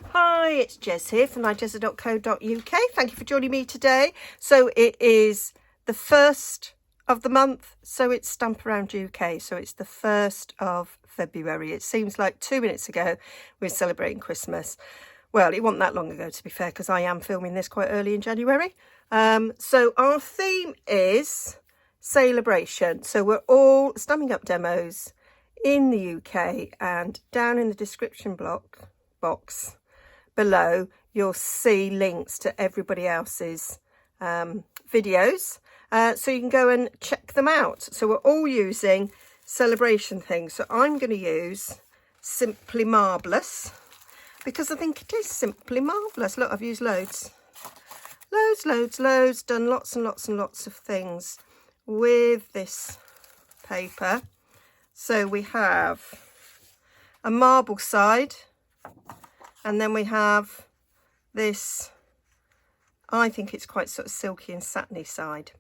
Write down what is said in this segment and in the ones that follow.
Hi, it's Jez here from Nigezza.co.uk. Thank you for joining me today. So it is the 1st of the month, so it's Stamp Around UK. So it's the 1st of February. It seems like 2 minutes ago we were celebrating Christmas. Well, it wasn't that long ago, to be fair, because I am filming this quite early in January. So our theme is celebration. So we're all stamping up demos in the UK, and down in the description box below you'll see links to everybody else's videos, so you can go and check them out. So we're all using celebration things. So I'm going to use Simply Marbleous because I think it is simply marvellous. Look, I've used loads, done lots and lots of things with this paper. So we have a marble side, and then we have this, I think it's quite sort of silky and satiny side.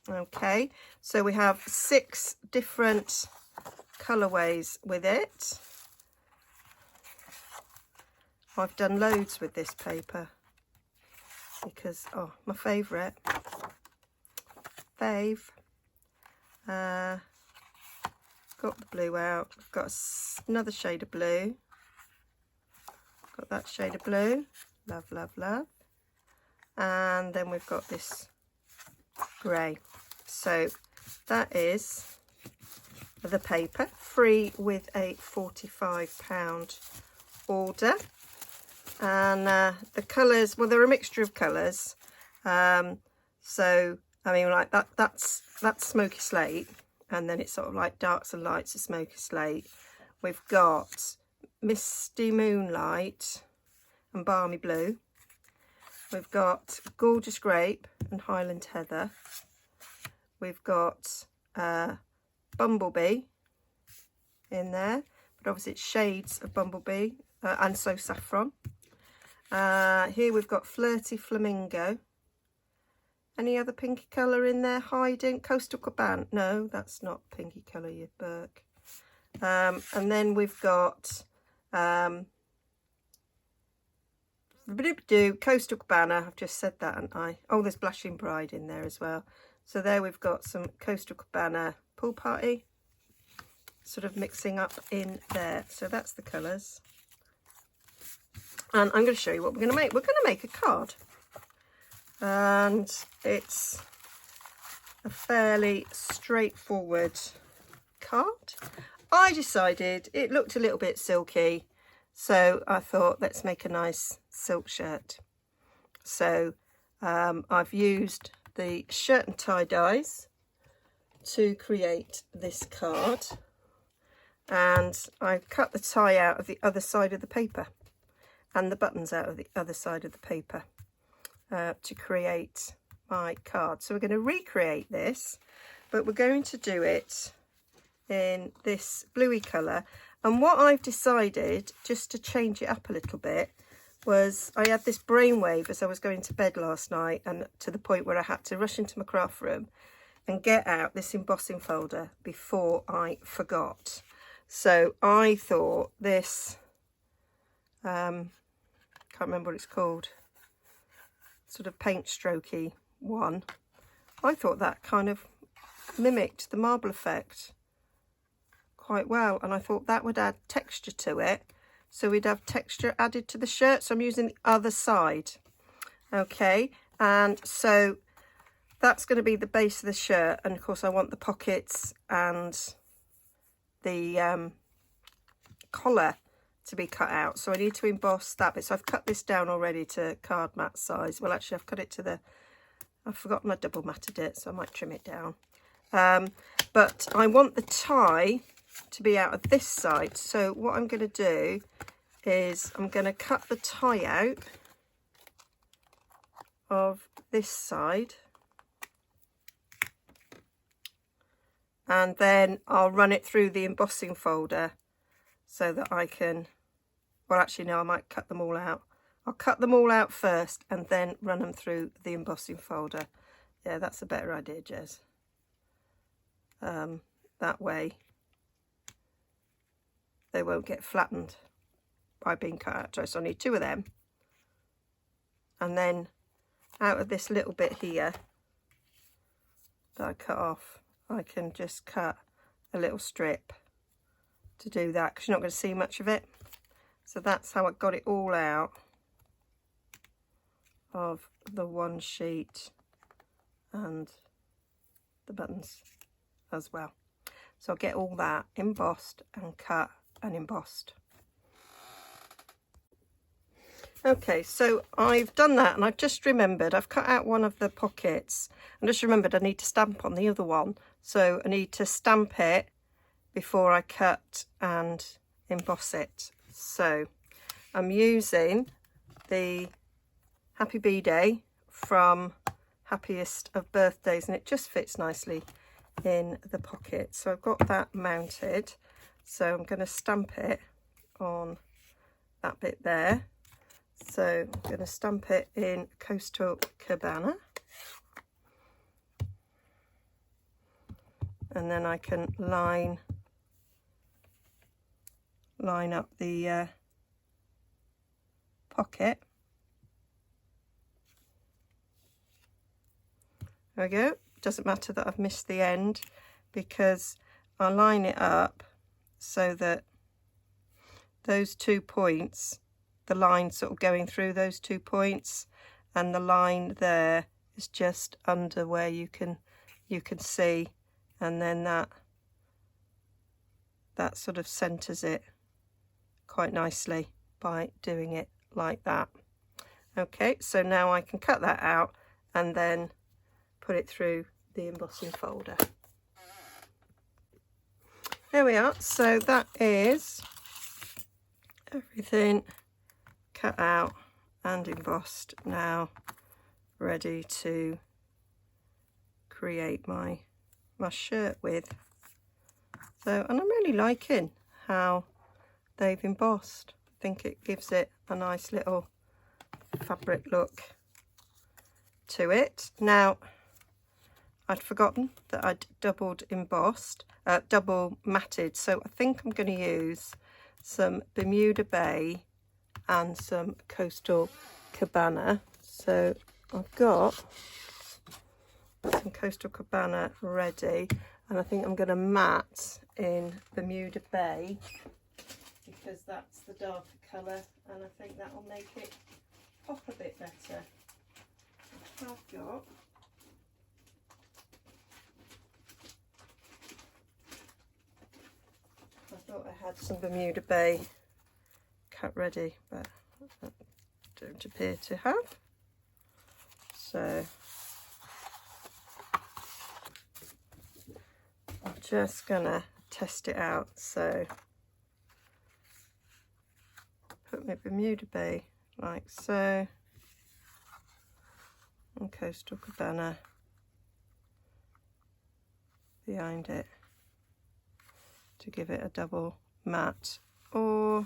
Okay, so we have 6 different colourways with it. I've done loads with this paper because, oh, my favourite. Got the blue out. I've got another shade of blue. Got that shade of blue. Love. And then we've got this grey. So that is the paper, free with a £45 order. And the colours, well, they're a mixture of colours. So I mean, like that's smoky slate, and then it's sort of like darks and lights of smoky slate. We've got misty moonlight and balmy blue. We've got gorgeous grape and highland heather. We've got bumblebee in there, but obviously it's shades of bumblebee, and so saffron. Here we've got flirty flamingo. Any other pinky colour in there hiding? Coastal Cabana. No, that's not pinky colour, you Burke. And then we've got Coastal Cabana. I've just said that, haven't I? Oh, there's Blushing Bride in there as well. So there we've got some Coastal Cabana Pool Party sort of mixing up in there. So that's the colours. And I'm going to show you what we're going to make. We're going to make a card. And it's a fairly straightforward card. I decided it looked a little bit silky, so I thought let's make a nice silk shirt. So I've used the shirt and tie dyes to create this card, and I've cut the tie out of the other side of the paper and the buttons out of the other side of the paper to create my card. So we're going to recreate this, but we're going to do it in this bluey colour. And what I've decided, just to change it up a little bit, was I had this brainwave as I was going to bed last night, and to the point where I had to rush into my craft room and get out this embossing folder before I forgot. So I thought this, can't remember what it's called, sort of paint strokey one. I thought that kind of mimicked the marble effect quite well, and I thought that would add texture to it, so we'd have texture added to the shirt. So I'm using the other side. Okay, and so that's going to be the base of the shirt, and of course I want the pockets and the collar to be cut out, so I need to emboss that bit. So I've cut this down already to card mat size. Well, actually I've cut it to I've forgotten I double matted it, so I might trim it down. But I want the tie to be out of this side, so what I'm going to do is I'm going to cut the tie out of this side, and then I'll run it through the embossing folder so that I can, well, actually no, I might cut them all out. I'll cut them all out first and then run them through the embossing folder. Yeah, that's a better idea, Jez. That way they won't get flattened. by being cut out. So I need 2 of them. And then out of this little bit here that I cut off, I can just cut a little strip to do that, because you're not going to see much of it. So that's how I got it all out of the one sheet and the buttons as well. So I'll get all that embossed and cut and embossed. Okay, so I've done that, and I've just remembered I've cut out one of the pockets and just remembered I need to stamp on the other one. So I need to stamp it before I cut and emboss it. So I'm using the Happy B-Day from Happiest of Birthdays, and it just fits nicely in the pocket. So I've got that mounted, so I'm going to stamp it on that bit there. So I'm going to stamp it in Coastal Cabana, and then I can line up the pocket. There we go. Doesn't matter that I've missed the end, because I line it up so that those 2 points, the line sort of going through those 2 points, and the line there is just under where you can see, and then that sort of centers it quite nicely by doing it like that. Okay, so now I can cut that out and then put it through the embossing folder. There we are. So that is everything cut out and embossed, now ready to create my shirt with. So, and I'm really liking how they've embossed. I think it gives it a nice little fabric look to it. Now, I'd forgotten that I'd double matted, so I think I'm going to use some Bermuda Bay and some Coastal Cabana. So I've got some Coastal Cabana ready, and I think I'm going to mat in Bermuda Bay because that's the darker colour, and I think that will make it pop a bit better. I've got I thought I had some Bermuda Bay cut ready, but I don't appear to have. So I'm just gonna test it out. So put my Bermuda Bay like so, and Coastal Cabana behind it to give it a double mat, or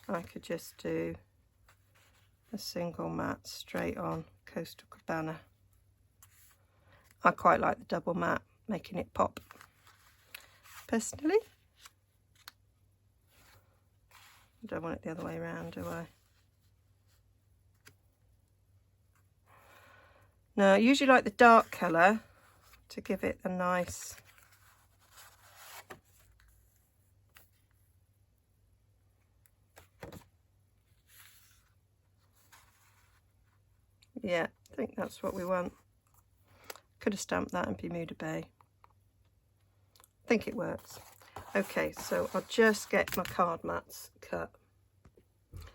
I could just do a single mat straight on Coastal Cabana. I quite like the double mat, making it pop personally. I don't want it the other way around, do I? No, I usually like the dark colour to give it a nice yeah, I think that's what we want. Could have stamped that in Bermuda Bay. I think it works. Okay, so I'll just get my card mats cut.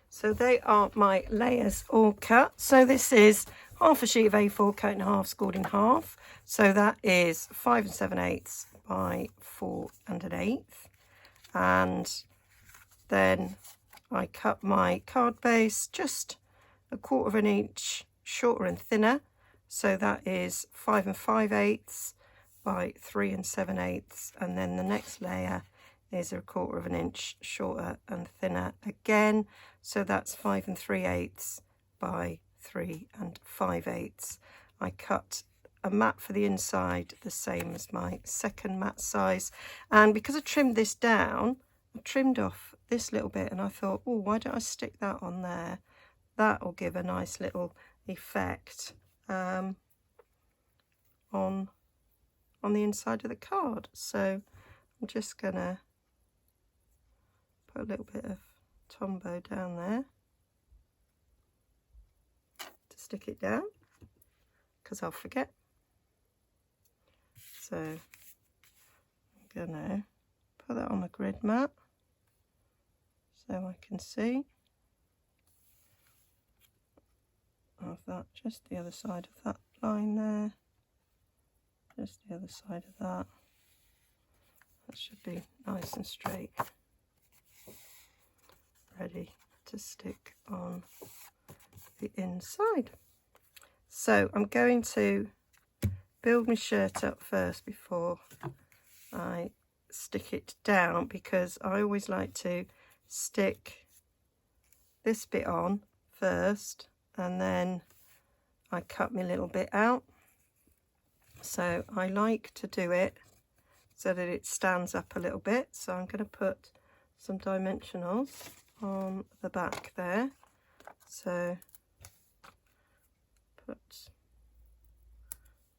So they are my layers all cut. So this is half a sheet of A4 cut in half, scored in half. So that is 5 7/8 by 4 1/8. And then I cut my card base just 1/4 inch shorter and thinner, so that is 5 5/8 by 3 7/8, and then the next layer is 1/4 inch shorter and thinner again, so that's 5 3/8 by 3 5/8. I cut a mat for the inside the same as my second mat size, and because I trimmed this down, I trimmed off this little bit, and I thought, oh, why don't I stick that on there? That will give a nice little effect on the inside of the card. So I'm just gonna put a little bit of Tombow down there to stick it down, because I'll forget. So I'm gonna put that on the grid mat so I can see. Of that, just the other side of that line there, just the other side of that. That should be nice and straight, ready to stick on the inside. So I'm going to build my shirt up first before I stick it down, because I always like to stick this bit on first and then I cut my little bit out. So I like to do it so that it stands up a little bit. So I'm going to put some dimensionals on the back there. So put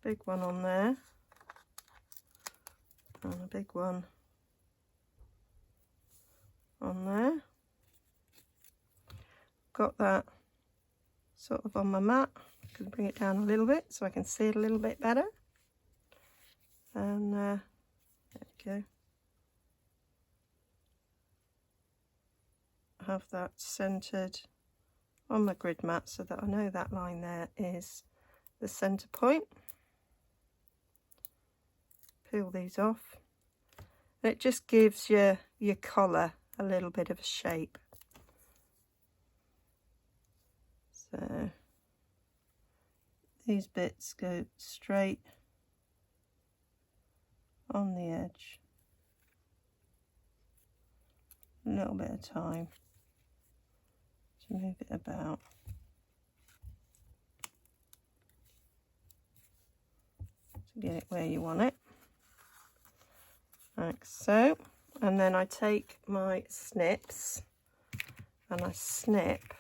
a big one on there and a big one on there. Got that sort of on my mat. I can bring it down a little bit so I can see it a little bit better. And there we go. Have that centered on my grid mat so that I know that line there is the center point. Peel these off. And it just gives your collar a little bit of a shape. So these bits go straight on the edge, a little bit of time to move it about. To get it where you want it, like so. And then I take my snips and I snip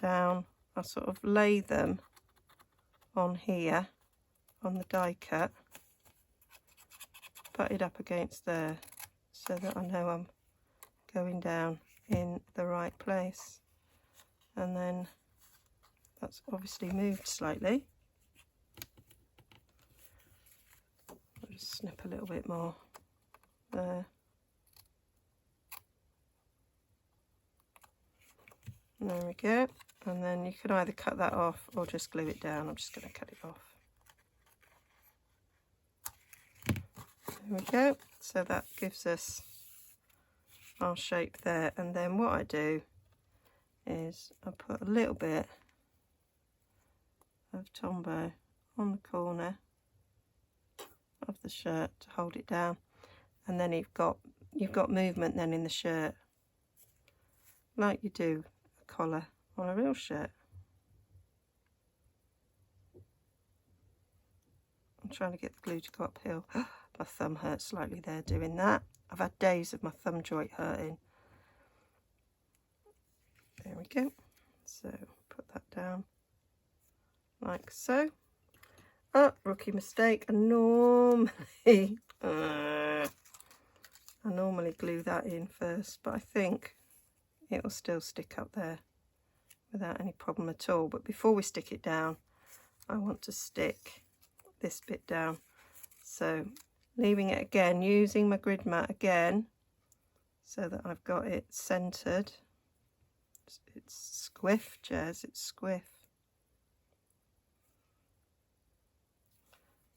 down. I sort of lay them on here on the die cut, put it up against there so that I know I'm going down in the right place. And then that's obviously moved slightly. I'll just snip a little bit more there. And there we go. And then you can either cut that off or just glue it down. I'm just going to cut it off. There we go. So that gives us our shape there. And then what I do is I put a little bit of Tombow on the corner of the shirt to hold it down. And then you've got movement then in the shirt, like you do a collar on a real shirt. I'm trying to get the glue to go uphill. My thumb hurts slightly there doing that. I've had days of my thumb joint hurting. There we go. So put that down like so. Oh, rookie mistake. I normally glue that in first, but I think it will still stick up there without any problem at all. But before we stick it down, I want to stick this bit down. So leaving it again, using my grid mat again, so that I've got it centered. It's squiff, Jez, it's squiff.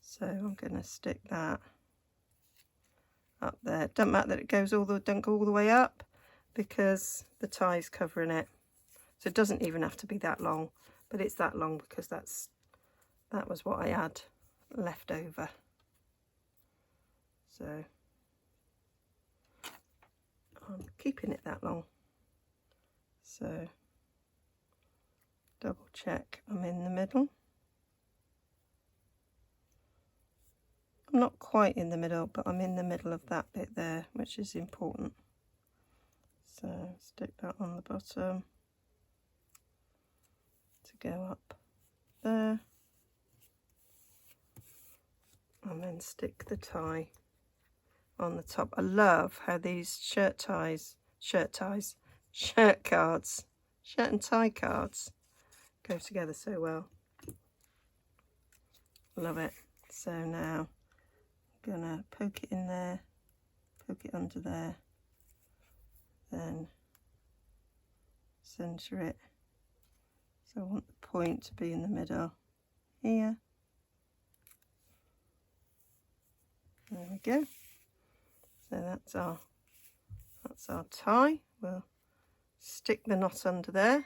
So I'm going to stick that up there. Don't matter that it goes don't go all the way up, because the tie's covering it. So it doesn't even have to be that long, but it's that long because that was what I had left over. So I'm keeping it that long. So double check I'm in the middle. I'm not quite in the middle, but I'm in the middle of that bit there, which is important. So stick that on the bottom to go up there, and then stick the tie on the top. I love how these shirt cards, shirt and tie cards go together so well. Love it. So now I'm gonna poke it in there, poke it under there, then center it. So I want the point to be in the middle here. There we go. So that's our tie. We'll stick the knot under there.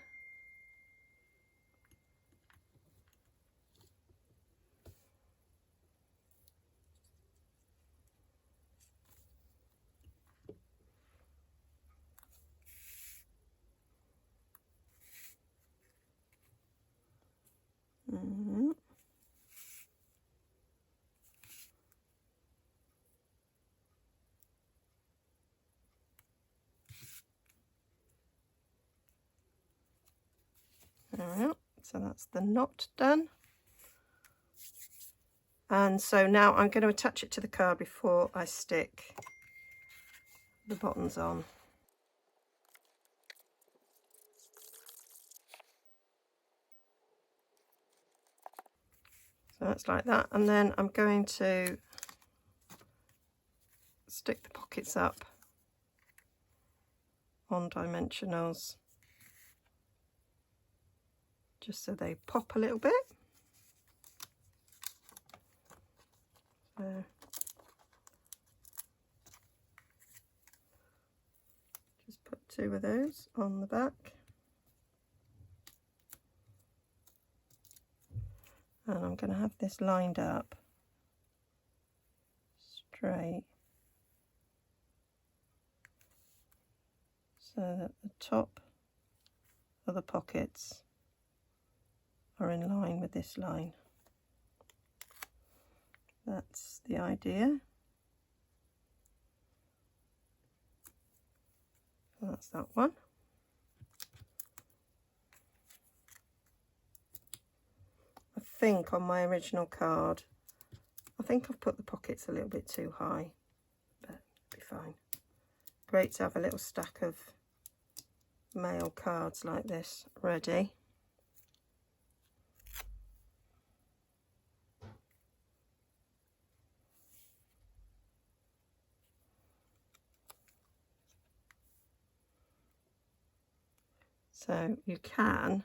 Alright, so that's the knot done. And so now I'm going to attach it to the card before I stick the buttons on. So that's like that, and then I'm going to stick the pockets up on dimensionals just so they pop a little bit. So just put 2 of those on the back. And I'm going to have this lined up straight so that the top of the pockets are in line with this line. That's the idea. So that's that one. I think on my original card, I think I've put the pockets a little bit too high, but it'll be fine. Great to have a little stack of mail cards like this ready. So you can,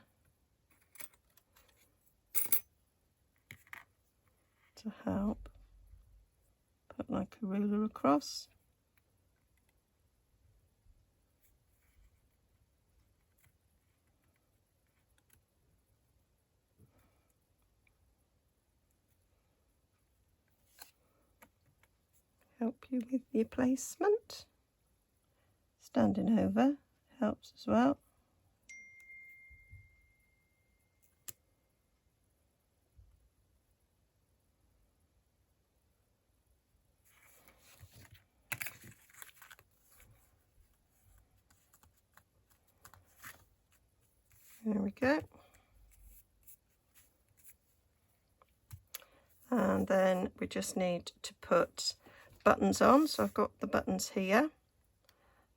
to help, put like a ruler across. Help you with your placement. Standing over helps as well. There we go. And then we just need to put buttons on. So I've got the buttons here.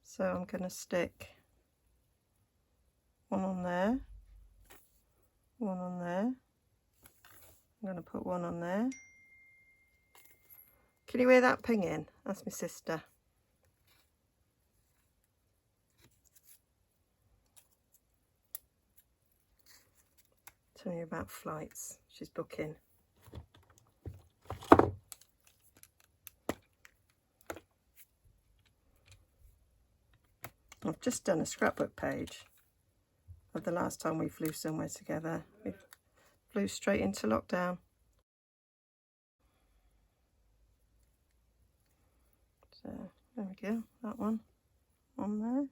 So I'm going to stick one on there, one on there. I'm going to put one on there. Can you hear that pinging? That's my sister. Tell me about flights. She's booking. I've just done a scrapbook page of the last time we flew somewhere together. We flew straight into lockdown. So there we go, that one on there.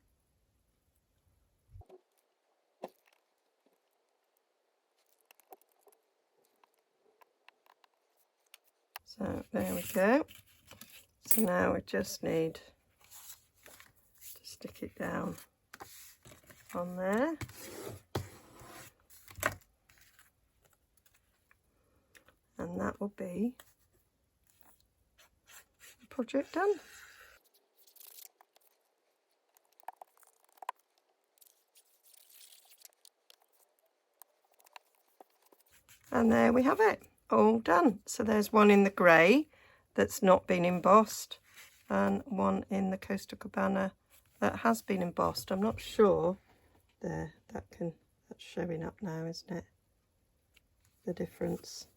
So there we go. So now we just need to stick it down on there. And that will be the project done. And there we have it, all done. So there's one in the grey that's not been embossed, and one in the Costa Cabana that has been embossed. I'm not sure. There, that's showing up now, isn't it? The difference.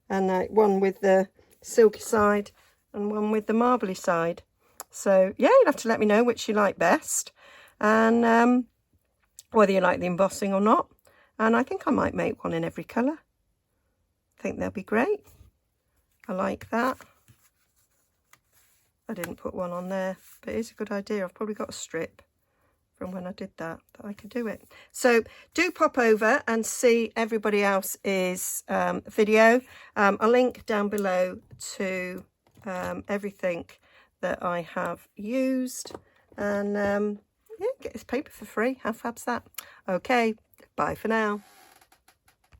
And one with the silky side and one with the marbly side. So yeah, you'll have to let me know which you like best, and whether you like the embossing or not. And I think I might make one in every colour. I think they'll be great. I like that. I didn't put one on there, but it's a good idea. I've probably got a strip from when I did that I could do it. So do pop over and see everybody else's video. I'll link down below to everything that I have used. And yeah, get this paper for free. How fab's that? Okay, bye for now.